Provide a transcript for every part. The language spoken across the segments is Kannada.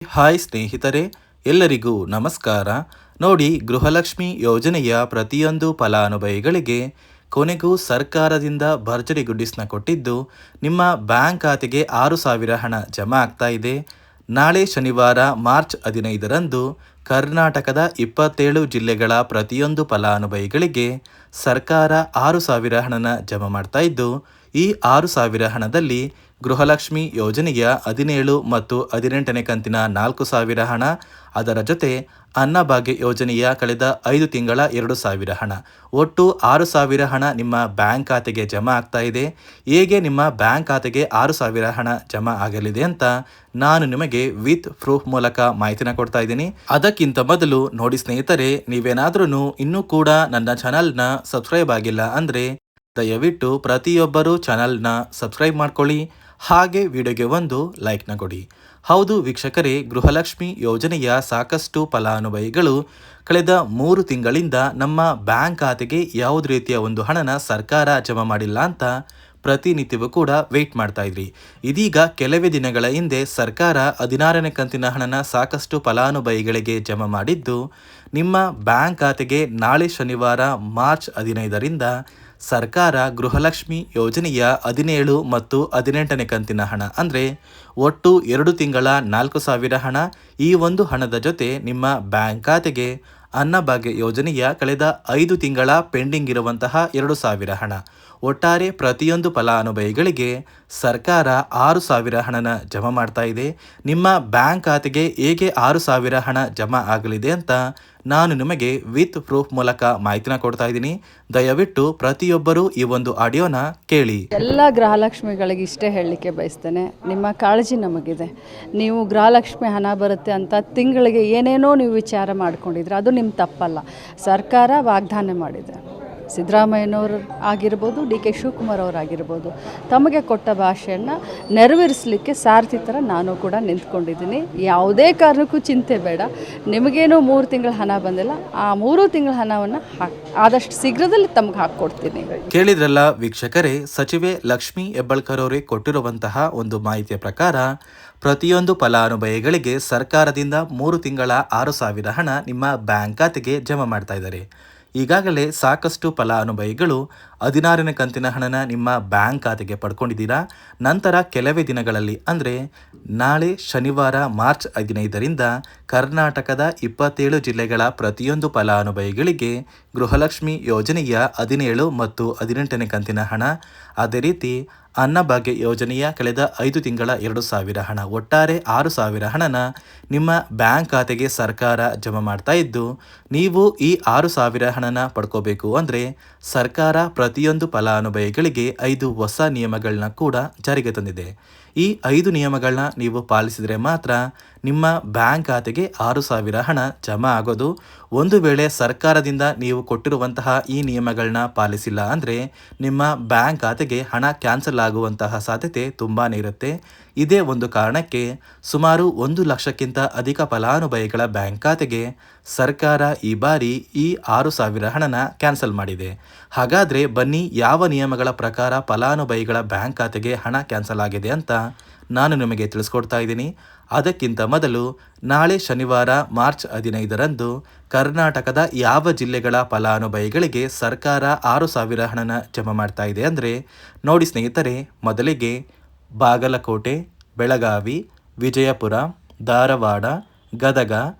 ಹಾಯ್ ಸ್ನೇಹಿತರೆ, ಎಲ್ಲರಿಗೂ ನಮಸ್ಕಾರ. ನೋಡಿ, ಗೃಹಲಕ್ಷ್ಮಿ ಯೋಜನೆಯ ಪ್ರತಿಯೊಂದು ಫಲಾನುಭವಿಗಳಿಗೆ ಕೊನೆಗೂ ಸರ್ಕಾರದಿಂದ ಭರ್ಜರಿ ಗುಡ್ಡಿಸ್ನ ಕೊಟ್ಟಿದ್ದು ನಿಮ್ಮ ಬ್ಯಾಂಕ್ ಖಾತೆಗೆ 6,000 ಹಣ ಜಮಾ ಆಗ್ತಾ ಇದೆ. ನಾಳೆ ಶನಿವಾರ ಮಾರ್ಚ್ 15ರಂದು ಕರ್ನಾಟಕದ 27 ಜಿಲ್ಲೆಗಳ ಪ್ರತಿಯೊಂದು ಫಲಾನುಭವಿಗಳಿಗೆ ಸರ್ಕಾರ 6,000 ಹಣನ ಜಮಾ ಮಾಡ್ತಾ ಇದ್ದು, ಈ 6,000 ಹಣದಲ್ಲಿ ಗೃಹಲಕ್ಷ್ಮಿ ಯೋಜನೆಯ 17 ಮತ್ತು 18ನೇ ಕಂತಿನ 4,000 ಹಣ, ಅದರ ಜೊತೆ ಅನ್ನಭಾಗ್ಯ ಯೋಜನೆಯ ಕಳೆದ 5 ತಿಂಗಳ 2,000 ಹಣ, ಒಟ್ಟು 6,000 ಹಣ ನಿಮ್ಮ ಬ್ಯಾಂಕ್ ಖಾತೆಗೆ ಜಮಾ ಆಗ್ತಾ ಇದೆ. ಹೇಗೆ ನಿಮ್ಮ ಬ್ಯಾಂಕ್ ಖಾತೆಗೆ 6,000 ಹಣ ಜಮಾ ಆಗಲಿದೆ ಅಂತ ನಾನು ನಿಮಗೆ ವಿತ್ ಪ್ರೂಫ್ ಮೂಲಕ ಮಾಹಿತಿನ ಕೊಡ್ತಾ ಇದ್ದೀನಿ. ಅದಕ್ಕಿಂತ ಮೊದಲು ನೋಡಿ ಸ್ನೇಹಿತರೆ, ನೀವೇನಾದ್ರೂ ಇನ್ನೂ ಕೂಡ ನನ್ನ ಚಾನಲ್ನ ಸಬ್ಸ್ಕ್ರೈಬ್ ಆಗಿಲ್ಲ ಅಂದರೆ ದಯವಿಟ್ಟು ಪ್ರತಿಯೊಬ್ಬರು ಚಾನಲ್ನ ಸಬ್ಸ್ಕ್ರೈಬ್ ಮಾಡ್ಕೊಳ್ಳಿ, ಹಾಗೆ ವಿಡಿಯೋಗೆ ಒಂದು ಲೈಕ್ನ ಕೊಡಿ. ಹೌದು ವೀಕ್ಷಕರೇ, ಗೃಹಲಕ್ಷ್ಮಿ ಯೋಜನೆಯ ಸಾಕಷ್ಟು ಫಲಾನುಭವಿಗಳು ಕಳೆದ 3 ತಿಂಗಳಿಂದ ನಮ್ಮ ಬ್ಯಾಂಕ್ ಖಾತೆಗೆ ಯಾವುದೇ ರೀತಿಯ ಒಂದು ಹಣನ ಸರ್ಕಾರ ಜಮಾ ಮಾಡಿಲ್ಲ ಅಂತ ಪ್ರತಿನಿತ್ಯವೂ ಕೂಡ ವೆಯ್ಟ್ ಮಾಡ್ತಾ ಇದ್ರಿ. ಇದೀಗ ಕೆಲವೇ ದಿನಗಳ ಹಿಂದೆ ಸರ್ಕಾರ 16ನೇ ಕಂತಿನ ಹಣನ ಸಾಕಷ್ಟು ಫಲಾನುಭವಿಗಳಿಗೆ ಜಮಾ ಮಾಡಿದ್ದು, ನಿಮ್ಮ ಬ್ಯಾಂಕ್ ಖಾತೆಗೆ ನಾಳೆ ಶನಿವಾರ ಮಾರ್ಚ್ 15ರಿಂದ ಸರ್ಕಾರ ಗೃಹಲಕ್ಷ್ಮಿ ಯೋಜನೆಯ 17 ಮತ್ತು 18ನೇ ಕಂತಿನ ಹಣ ಅಂದರೆ ಒಟ್ಟು 2 ತಿಂಗಳ 4,000 ಹಣ, ಈ ಒಂದು ಹಣದ ಜೊತೆ ನಿಮ್ಮ ಬ್ಯಾಂಕ್ ಖಾತೆಗೆ ಅನ್ನಭಾಗ್ಯ ಯೋಜನೆಯ ಕಳೆದ 5 ತಿಂಗಳ ಪೆಂಡಿಂಗ್ ಇರುವಂತಹ 2,000 ಹಣ, ಒಟ್ಟಾರೆ ಪ್ರತಿಯೊಂದು ಫಲಾನುಭವಿಗಳಿಗೆ ಸರ್ಕಾರ 6,000 ಹಣನ ಜಮಾ ಮಾಡ್ತಾ ಇದೆ. ನಿಮ್ಮ ಬ್ಯಾಂಕ್ ಖಾತೆಗೆ ಹೇಗೆ 6,000 ಹಣ ಜಮಾ ಆಗಲಿದೆ ಅಂತ ನಾನು ನಿಮಗೆ ವಿತ್ ಪ್ರೂಫ್ ಮೂಲಕ ಮಾಹಿತಿನ ಕೊಡ್ತಾ ಇದ್ದೀನಿ. ದಯವಿಟ್ಟು ಪ್ರತಿಯೊಬ್ಬರು ಈ ಒಂದು ಆಡಿಯೋನ ಕೇಳಿ. ಎಲ್ಲ ಗೃಹಲಕ್ಷ್ಮಿಗಳಿಗೆ ಇಷ್ಟೇ ಹೇಳಲಿಕ್ಕೆ ಬಯಸ್ತೇನೆ, ನಿಮ್ಮ ಕಾಳಜಿ ನಮಗಿದೆ. ನೀವು ಗೃಹಲಕ್ಷ್ಮಿ ಹಣ ಬರುತ್ತೆ ಅಂತ ತಿಂಗಳಿಗೆ ಏನೇನೋ ನೀವು ವಿಚಾರ ಮಾಡ್ಕೊಂಡಿದ್ರೆ ಅದು ನಿಮ್ಮ ತಪ್ಪಲ್ಲ. ಸರ್ಕಾರ ವಾಗ್ದಾನ ಮಾಡಿದೆ. ಸಿದ್ದರಾಮಯ್ಯನವರು ಆಗಿರ್ಬೋದು, ಡಿ ಕೆ ಶಿವಕುಮಾರ್ ಅವರಾಗಿರ್ಬೋದು, ತಮಗೆ ಕೊಟ್ಟ ಭಾಷೆಯನ್ನು ನೆರವೇರಿಸಲಿಕ್ಕೆ ಸಾರಥಿ ಥರ ನಾನು ಕೂಡ ನಿಂತ್ಕೊಂಡಿದ್ದೀನಿ. ಯಾವುದೇ ಕಾರಣಕ್ಕೂ ಚಿಂತೆ ಬೇಡ. ನಿಮಗೇನು 3 ತಿಂಗಳ ಹಣ ಬಂದಿಲ್ಲ, ಆ 3 ತಿಂಗಳ ಹಣವನ್ನು ಆದಷ್ಟು ಶೀಘ್ರದಲ್ಲಿ ತಮಗೆ ಹಾಕ್ಕೊಡ್ತೀನಿ. ಕೇಳಿದ್ರಲ್ಲ ವೀಕ್ಷಕರೇ, ಸಚಿವೆ ಲಕ್ಷ್ಮೀ ಹೆಬ್ಬಾಳ್ಕರ್ ಅವರೇ ಕೊಟ್ಟಿರುವಂತಹ ಒಂದು ಮಾಹಿತಿಯ ಪ್ರಕಾರ ಪ್ರತಿಯೊಂದು ಫಲಾನುಭವಿಗಳಿಗೆ ಸರ್ಕಾರದಿಂದ 3 ತಿಂಗಳ 6,000 ಹಣ ನಿಮ್ಮ ಬ್ಯಾಂಕ್ ಖಾತೆಗೆ ಜಮಾ ಮಾಡ್ತಾ ಇದ್ದಾರೆ. ಈಗಾಗಲೇ ಸಾಕಷ್ಟು ಫಲಾನುಭವಿಗಳು 16ನೇ ಕಂತಿನ ಹಣನ ನಿಮ್ಮ ಬ್ಯಾಂಕ್ ಖಾತೆಗೆ ಪಡ್ಕೊಂಡಿದ್ದೀರಾ. ನಂತರ ಕೆಲವೇ ದಿನಗಳಲ್ಲಿ ಅಂದರೆ ನಾಳೆ ಶನಿವಾರ ಮಾರ್ಚ್ 15ರಿಂದ ಕರ್ನಾಟಕದ 27 ಜಿಲ್ಲೆಗಳ ಪ್ರತಿಯೊಂದು ಫಲಾನುಭವಿಗಳಿಗೆ ಗೃಹಲಕ್ಷ್ಮಿ ಯೋಜನೆಯ 17 ಮತ್ತು 18ನೇ ಕಂತಿನ ಹಣ, ಅದೇ ರೀತಿ ಅನ್ನಭಾಗ್ಯ ಯೋಜನೆಯ ಕಳೆದ 5 ತಿಂಗಳ 2,000 ಹಣ, ಒಟ್ಟಾರೆ 6,000 ಹಣನ ನಿಮ್ಮ ಬ್ಯಾಂಕ್ ಖಾತೆಗೆ ಸರ್ಕಾರ ಜಮಾ ಮಾಡ್ತಾ ಇದ್ದು, ನೀವು ಈ 6,000 ಹಣನ ಪಡ್ಕೋಬೇಕು ಅಂದರೆ ಸರ್ಕಾರ ಪ್ರತಿಯೊಂದು ಫಲಾನುಭವಿಗಳಿಗೆ 5 ಹೊಸ ನಿಯಮಗಳನ್ನ ಕೂಡ ಜಾರಿಗೆ ತಂದಿದೆ. ಈ 5 ನಿಯಮಗಳನ್ನ ನೀವು ಪಾಲಿಸಿದರೆ ಮಾತ್ರ ನಿಮ್ಮ ಬ್ಯಾಂಕ್ ಖಾತೆಗೆ 6,000 ಹಣ ಜಮಾ ಆಗೋದು. ಒಂದು ವೇಳೆ ಸರ್ಕಾರದಿಂದ ನೀವು ಕೊಟ್ಟಿರುವಂತಹ ಈ ನಿಯಮಗಳನ್ನ ಪಾಲಿಸಿಲ್ಲ ಅಂದರೆ ನಿಮ್ಮ ಬ್ಯಾಂಕ್ ಖಾತೆಗೆ ಹಣ ಕ್ಯಾನ್ಸಲ್ ಆಗುವಂತಹ ಸಾಧ್ಯತೆ ತುಂಬಾ ಇರುತ್ತೆ. ಇದೇ ಒಂದು ಕಾರಣಕ್ಕೆ ಸುಮಾರು 1 ಲಕ್ಷಕ್ಕಿಂತ ಅಧಿಕ ಫಲಾನುಭವಿಗಳ ಬ್ಯಾಂಕ್ ಖಾತೆಗೆ ಸರ್ಕಾರ ಈ ಬಾರಿ ಈ 6,000 ಹಣನ ಕ್ಯಾನ್ಸಲ್ ಮಾಡಿದೆ. ಹಾಗಾದರೆ ಬನ್ನಿ, ಯಾವ ನಿಯಮಗಳ ಪ್ರಕಾರ ಫಲಾನುಭವಿಗಳ ಬ್ಯಾಂಕ್ ಖಾತೆಗೆ ಹಣ ಕ್ಯಾನ್ಸಲ್ ಆಗಿದೆ ಅಂತ ನಾನು ನಿಮಗೆ ತಿಳಿಸ್ಕೊಡ್ತಾ ಇದ್ದೀನಿ. ಅದಕ್ಕಿಂತ ಮೊದಲು ನಾಳೆ ಶನಿವಾರ ಮಾರ್ಚ್ 15ರಂದು ಕರ್ನಾಟಕದ ಯಾವ ಜಿಲ್ಲೆಗಳ ಫಲಾನುಭವಿಗಳಿಗೆ ಸರ್ಕಾರ 6,000 ಹಣನ ಜಮಾ ಮಾಡ್ತಾ ಇದೆ ಅಂದರೆ ನೋಡಿ ಸ್ನೇಹಿತರೆ, ಮೊದಲಿಗೆ ಬಾಗಲಕೋಟೆ, ಬೆಳಗಾವಿ, ವಿಜಯಪುರ, ಧಾರವಾಡ, ಗದಗ,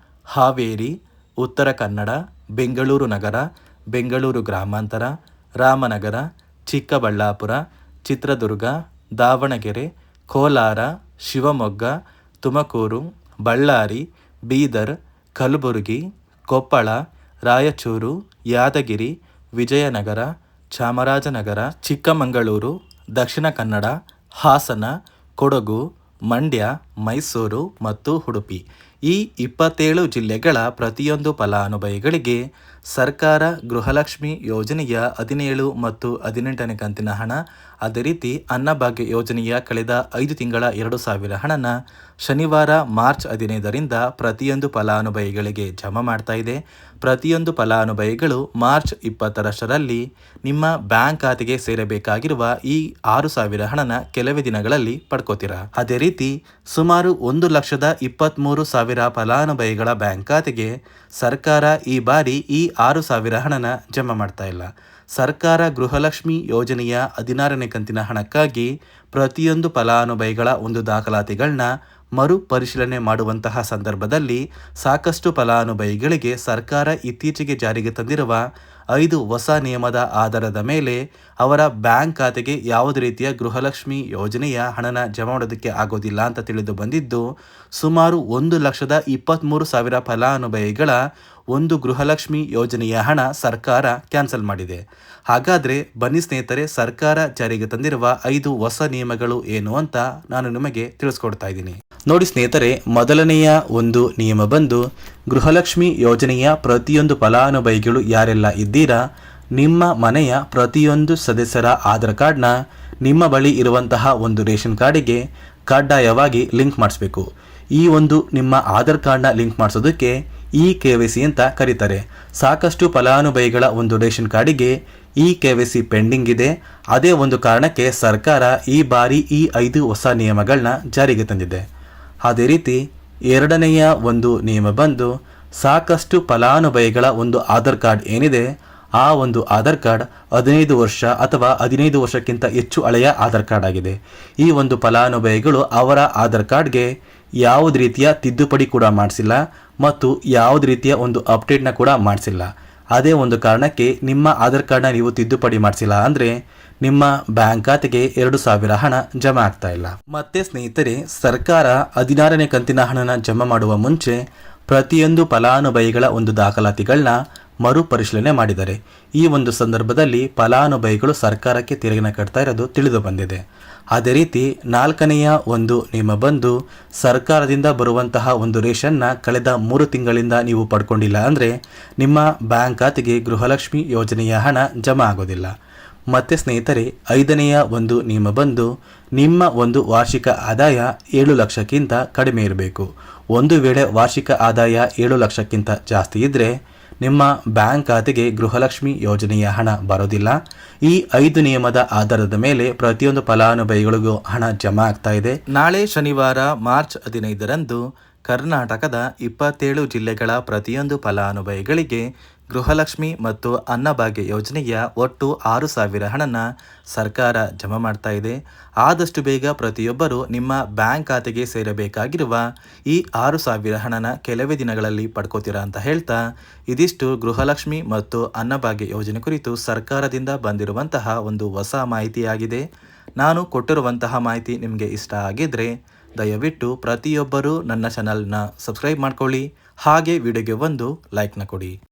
ಹಾವೇರಿ, ಉತ್ತರ ಕನ್ನಡ, ಬೆಂಗಳೂರು ನಗರ, ಬೆಂಗಳೂರು ಗ್ರಾಮಾಂತರ, ರಾಮನಗರ, ಚಿಕ್ಕಬಳ್ಳಾಪುರ, ಚಿತ್ರದುರ್ಗ, ದಾವಣಗೆರೆ, ಕೋಲಾರ, ಶಿವಮೊಗ್ಗ, ತುಮಕೂರು, ಬಳ್ಳಾರಿ, ಬೀದರ್, ಕಲಬುರಗಿ, ಕೊಪ್ಪಳ, ರಾಯಚೂರು, ಯಾದಗಿರಿ, ವಿಜಯನಗರ, ಚಾಮರಾಜನಗರ, ಚಿಕ್ಕಮಗಳೂರು, ದಕ್ಷಿಣ ಕನ್ನಡ, ಹಾಸನ, ಕೊಡಗು, ಮಂಡ್ಯ, ಮೈಸೂರು ಮತ್ತು ಉಡುಪಿ, ಈ 27 ಜಿಲ್ಲೆಗಳ ಪ್ರತಿಯೊಂದು ಫಲಾನುಭವಿಗಳಿಗೆ ಸರ್ಕಾರ ಗೃಹಲಕ್ಷ್ಮಿ ಯೋಜನೆಯ 17 ಮತ್ತು 18ನೇ ಕಂತಿನ ಹಣ, ಅದೇ ರೀತಿ ಅನ್ನಭಾಗ್ಯ ಯೋಜನೆಯ ಕಳೆದ 5 ತಿಂಗಳ 2,000 ಹಣನ ಶನಿವಾರ ಮಾರ್ಚ್ 15ರಿಂದ ಪ್ರತಿಯೊಂದು ಫಲಾನುಭವಿಗಳಿಗೆ ಜಮಾ ಮಾಡ್ತಾ ಇದೆ. ಪ್ರತಿಯೊಂದು ಫಲಾನುಭವಿಗಳು ಮಾರ್ಚ್ 20ರಷ್ಟರಲ್ಲಿ ನಿಮ್ಮ ಬ್ಯಾಂಕ್ ಖಾತೆಗೆ ಸೇರಬೇಕಾಗಿರುವ ಈ 6,000 ಹಣನ ಕೆಲವೇ ದಿನಗಳಲ್ಲಿ ಪಡ್ಕೋತೀರಾ. ಅದೇ ರೀತಿ ಸುಮಾರು ಸುಮಾರು 1,23,000 ಫಲಾನುಭವಿಗಳ ಬ್ಯಾಂಕ್ ಖಾತೆಗೆ ಸರ್ಕಾರ ಈ ಬಾರಿ ಈ 6,000 ಹಣನ ಜಮಾ ಮಾಡ್ತಾ ಇಲ್ಲ. ಸರ್ಕಾರ ಗೃಹಲಕ್ಷ್ಮಿ ಯೋಜನೆಯ 16ನೇ ಕಂತಿನ ಹಣಕ್ಕಾಗಿ ಪ್ರತಿಯೊಂದು ಫಲಾನುಭವಿಗಳ ಒಂದು ದಾಖಲಾತಿಗಳನ್ನ ಮರು ಪರಿಶೀಲನೆ ಮಾಡುವಂತಹ ಸಂದರ್ಭದಲ್ಲಿ ಸಾಕಷ್ಟು ಫಲಾನುಭವಿಗಳಿಗೆ ಸರ್ಕಾರ ಇತ್ತೀಚೆಗೆ ಜಾರಿಗೆ ತಂದಿರುವ 5 ಹೊಸ ನಿಯಮದ ಆಧಾರದ ಮೇಲೆ ಅವರ ಬ್ಯಾಂಕ್ ಖಾತೆಗೆ ಯಾವುದೇ ರೀತಿಯ ಗೃಹಲಕ್ಷ್ಮಿ ಯೋಜನೆಯ ಹಣನ ಜಮಾ ಮಾಡೋದಕ್ಕೆ ಆಗೋದಿಲ್ಲ ಅಂತ ತಿಳಿದು ಬಂದಿದ್ದು, ಸುಮಾರು 1,23,000 ಫಲಾನುಭವಿಗಳ ಒಂದು ಗೃಹಲಕ್ಷ್ಮಿ ಯೋಜನೆಯ ಹಣ ಸರ್ಕಾರ ಕ್ಯಾನ್ಸಲ್ ಮಾಡಿದೆ. ಹಾಗಾದರೆ ಬನ್ನಿ ಸ್ನೇಹಿತರೆ, ಸರ್ಕಾರ ಜಾರಿಗೆ ತಂದಿರುವ 5 ಹೊಸ ನಿಯಮಗಳು ಏನು ಅಂತ ನಾನು ನಿಮಗೆ ತಿಳಿಸ್ಕೊಡ್ತಾ ಇದ್ದೀನಿ. ನೋಡಿ ಸ್ನೇಹಿತರೆ, ಮೊದಲನೆಯ ಒಂದು ನಿಯಮ ಬಂದು ಗೃಹಲಕ್ಷ್ಮಿ ಯೋಜನೆಯ ಪ್ರತಿಯೊಂದು ಫಲಾನುಭವಿಗಳು ಯಾರೆಲ್ಲ ಇದ್ದೀರಾ, ನಿಮ್ಮ ಮನೆಯ ಪ್ರತಿಯೊಂದು ಸದಸ್ಯರ ಆಧಾರ್ ಕಾರ್ಡ್ನ ನಿಮ್ಮ ಬಳಿ ಇರುವಂತಹ ಒಂದು ರೇಷನ್ ಕಾರ್ಡಿಗೆ ಕಡ್ಡಾಯವಾಗಿ ಲಿಂಕ್ ಮಾಡಿಸ್ಬೇಕು. ಈ ಒಂದು ನಿಮ್ಮ ಆಧಾರ್ ಕಾರ್ಡ್ನ ಲಿಂಕ್ ಮಾಡಿಸೋದಕ್ಕೆ KYC ಅಂತ ಕರೀತಾರೆ. ಸಾಕಷ್ಟು ಫಲಾನುಭವಿಗಳ ಒಂದು ರೇಷನ್ ಕಾರ್ಡಿಗೆ KYC ಪೆಂಡಿಂಗ್ ಇದೆ. ಅದೇ ಒಂದು ಕಾರಣಕ್ಕೆ ಸರ್ಕಾರ ಈ ಬಾರಿ ಈ 5 ಹೊಸ ನಿಯಮಗಳನ್ನ ಜಾರಿಗೆ ತಂದಿದೆ. ಅದೇ ರೀತಿ ಎರಡನೆಯ ಒಂದು ನಿಯಮ ಬಂದು ಸಾಕಷ್ಟು ಫಲಾನುಭವಿಗಳ ಒಂದು ಆಧಾರ್ ಕಾರ್ಡ್ ಏನಿದೆ, ಆ ಒಂದು ಆಧಾರ್ ಕಾರ್ಡ್ 15 ವರ್ಷ ಅಥವಾ 15 ವರ್ಷಕ್ಕಿಂತ ಹೆಚ್ಚು ಹಳೆಯ ಆಧಾರ್ ಕಾರ್ಡ್ ಆಗಿದೆ. ಈ ಒಂದು ಫಲಾನುಭವಿಗಳು ಅವರ ಆಧಾರ್ ಕಾರ್ಡ್ಗೆ ಯಾವುದೇ ರೀತಿಯ ತಿದ್ದುಪಡಿ ಕೂಡ ಮಾಡಿಸಿಲ್ಲ ಮತ್ತು ಯಾವುದೇ ರೀತಿಯ ಒಂದು ಅಪ್ಡೇಟ್ನ ಕೂಡ ಮಾಡಿಸಿಲ್ಲ. ಅದೇ ಒಂದು ಕಾರಣಕ್ಕೆ ನಿಮ್ಮ ಆಧಾರ್ ಕಾರ್ಡ್ನ ನೀವು ತಿದ್ದುಪಡಿ ಮಾಡಿಸಿಲ್ಲ ಅಂದರೆ ನಿಮ್ಮ ಬ್ಯಾಂಕ್ ಖಾತೆಗೆ 2,000 ಹಣ ಜಮಾ ಆಗ್ತಾ ಇಲ್ಲ. ಮತ್ತೆ ಸ್ನೇಹಿತರೆ, ಸರ್ಕಾರ 16ನೇ ಕಂತಿನ ಹಣನ ಜಮಾ ಮಾಡುವ ಮುಂಚೆ ಪ್ರತಿಯೊಂದು ಫಲಾನುಭವಿಗಳ ಒಂದು ದಾಖಲಾತಿಗಳನ್ನ ಮರುಪರಿಶೀಲನೆ ಮಾಡಿದ್ದಾರೆ. ಈ ಒಂದು ಸಂದರ್ಭದಲ್ಲಿ ಫಲಾನುಭವಿಗಳು ಸರ್ಕಾರಕ್ಕೆ ತೆರಿಗೆನ ಕಟ್ತಾ ಇರೋದು ತಿಳಿದು ಬಂದಿದೆ. ಅದೇ ರೀತಿ 4ನೆಯ ಒಂದು ನಿಯಮ ಬಂದು ಸರ್ಕಾರದಿಂದ ಬರುವಂತಹ ಒಂದು ರೇಷನ್ನ ಕಳೆದ 3 ತಿಂಗಳಿಂದ ನೀವು ಪಡ್ಕೊಂಡಿಲ್ಲ ಅಂದರೆ ನಿಮ್ಮ ಬ್ಯಾಂಕ್ ಖಾತೆಗೆ ಗೃಹಲಕ್ಷ್ಮಿ ಯೋಜನೆಯ ಹಣ ಜಮಾ ಆಗೋದಿಲ್ಲ. ಮತ್ತು ಸ್ನೇಹಿತರೆ, 5ನೆಯ ಒಂದು ನಿಯಮ ಬಂದು ನಿಮ್ಮ ಒಂದು ವಾರ್ಷಿಕ ಆದಾಯ 7 ಲಕ್ಷಕ್ಕಿಂತ ಕಡಿಮೆ ಇರಬೇಕು. ಒಂದು ವೇಳೆ ವಾರ್ಷಿಕ ಆದಾಯ 7 ಲಕ್ಷಕ್ಕಿಂತ ಜಾಸ್ತಿ ಇದ್ದರೆ ನಿಮ್ಮ ಬ್ಯಾಂಕ್ ಖಾತೆಗೆ ಗೃಹಲಕ್ಷ್ಮಿ ಯೋಜನೆಯ ಹಣ ಬರೋದಿಲ್ಲ. ಈ 5 ನಿಯಮದ ಆಧಾರದ ಮೇಲೆ ಪ್ರತಿಯೊಂದು ಫಲಾನುಭವಿಗಳಿಗೂ ಹಣ ಜಮಾ ಆಗ್ತಾ ಇದೆ. ನಾಳೆ ಶನಿವಾರ ಮಾರ್ಚ್ 15ರಂದು ಕರ್ನಾಟಕದ 27 ಜಿಲ್ಲೆಗಳ ಪ್ರತಿಯೊಂದು ಫಲಾನುಭವಿಗಳಿಗೆ ಗೃಹಲಕ್ಷ್ಮಿ ಮತ್ತು ಅನ್ನಭಾಗ್ಯ ಯೋಜನೆಯ ಒಟ್ಟು 6,000 ಹಣನ ಸರ್ಕಾರ ಜಮಾ ಮಾಡ್ತಾ ಇದೆ. ಆದಷ್ಟು ಬೇಗ ಪ್ರತಿಯೊಬ್ಬರು ನಿಮ್ಮ ಬ್ಯಾಂಕ್ ಖಾತೆಗೆ ಸೇರಬೇಕಾಗಿರುವ ಈ 6,000 ಹಣನ ಕೆಲವೇ ದಿನಗಳಲ್ಲಿ ಪಡ್ಕೋತೀರಾ ಅಂತ ಹೇಳ್ತಾ, ಇದಿಷ್ಟು ಗೃಹಲಕ್ಷ್ಮಿ ಮತ್ತು ಅನ್ನಭಾಗ್ಯ ಯೋಜನೆ ಕುರಿತು ಸರ್ಕಾರದಿಂದ ಬಂದಿರುವಂತಹ ಒಂದು ಹೊಸ ಮಾಹಿತಿಯಾಗಿದೆ. ನಾನು ಕೊಟ್ಟಿರುವಂತಹ ಮಾಹಿತಿ ನಿಮಗೆ ಇಷ್ಟ ಆಗಿದ್ರೆ ದಯವಿಟ್ಟು ಪ್ರತಿಯೊಬ್ಬರೂ ನನ್ನ ಚಾನಲ್ನ ಸಬ್ಸ್ಕ್ರೈಬ್ ಮಾಡ್ಕೊಳ್ಳಿ. ಹಾಗೆ ವಿಡಿಯೋಗೆ ಒಂದು ಲೈಕ್ನ ಕೊಡಿ.